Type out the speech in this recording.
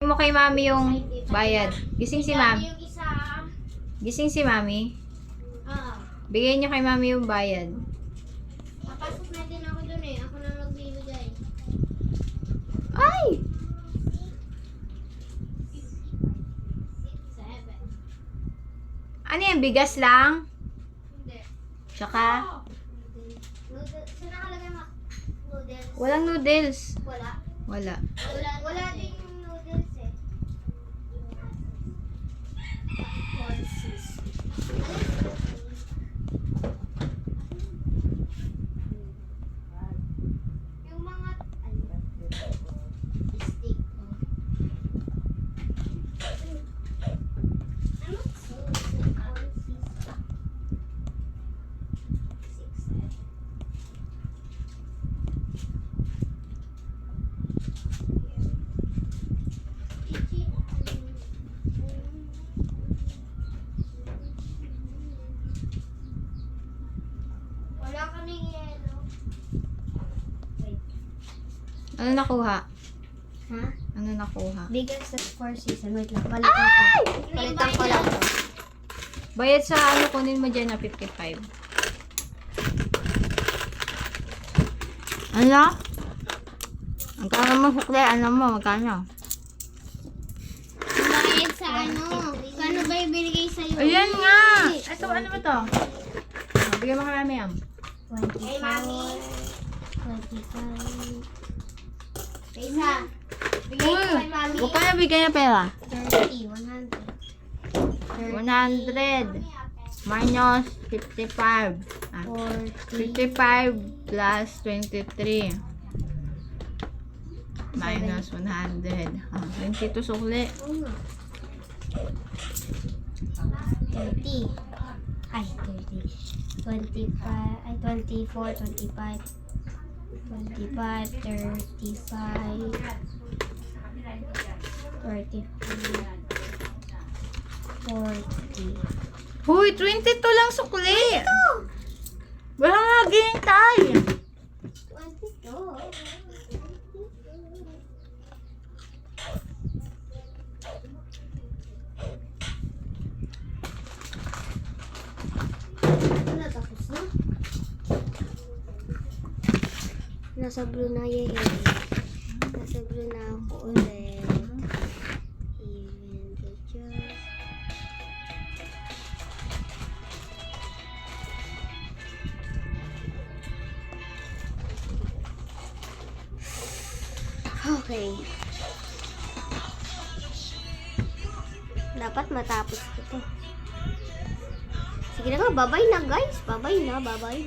Mo kay mami yung bayad. Gising si mami. Yung isa. Gising si mami. Oo. Bigay niyo kay mami yung bayad. Papasok na din ako dun eh. Ako na magbibigay. Ay! 7. Ano yan? Bigas lang? Hindi. Tsaka? Noodles. Saan nakalagay mo? Noodles. Walang noodles. Wala. Wala. Wala din yung noodles eh. Yung mga steak. Wala kaming yelo. Wait. Ano nakuha? Ha? Ano nakuha? Biggest at 4 season. Wait lang. Palitan ko. Palitan ko lang to. Bayad sa ano kunin mo dyan na 55. Ano? Magkano mo sukle? Ano mo? Magkano? Bayad sa ano? Kano ba yung binigay sa'yo? Ayan nga! Ito, ano ba to? Bigyan mo kay mami yan. 25. Hey, mami. 25. Pesa. Bigay ko kay mami. Huwag ka na bigyan ng pera. 30. 100. 100 minus 55. 40. 55 plus 23 minus 100. 22 sukli. 30. Ay, 30. 25. Ay, 24, 25. 25, 35. 35. 40. Huy, 22 lang sukli. Wala nga ginintay. 22. Ano, tapos na? Nasa blue na yan. Nasa blue na ako ulit. Even the just. Okay. Dapat matapos ko to. Sige na nga, bye-bye na guys. Bye-bye na, bye-bye.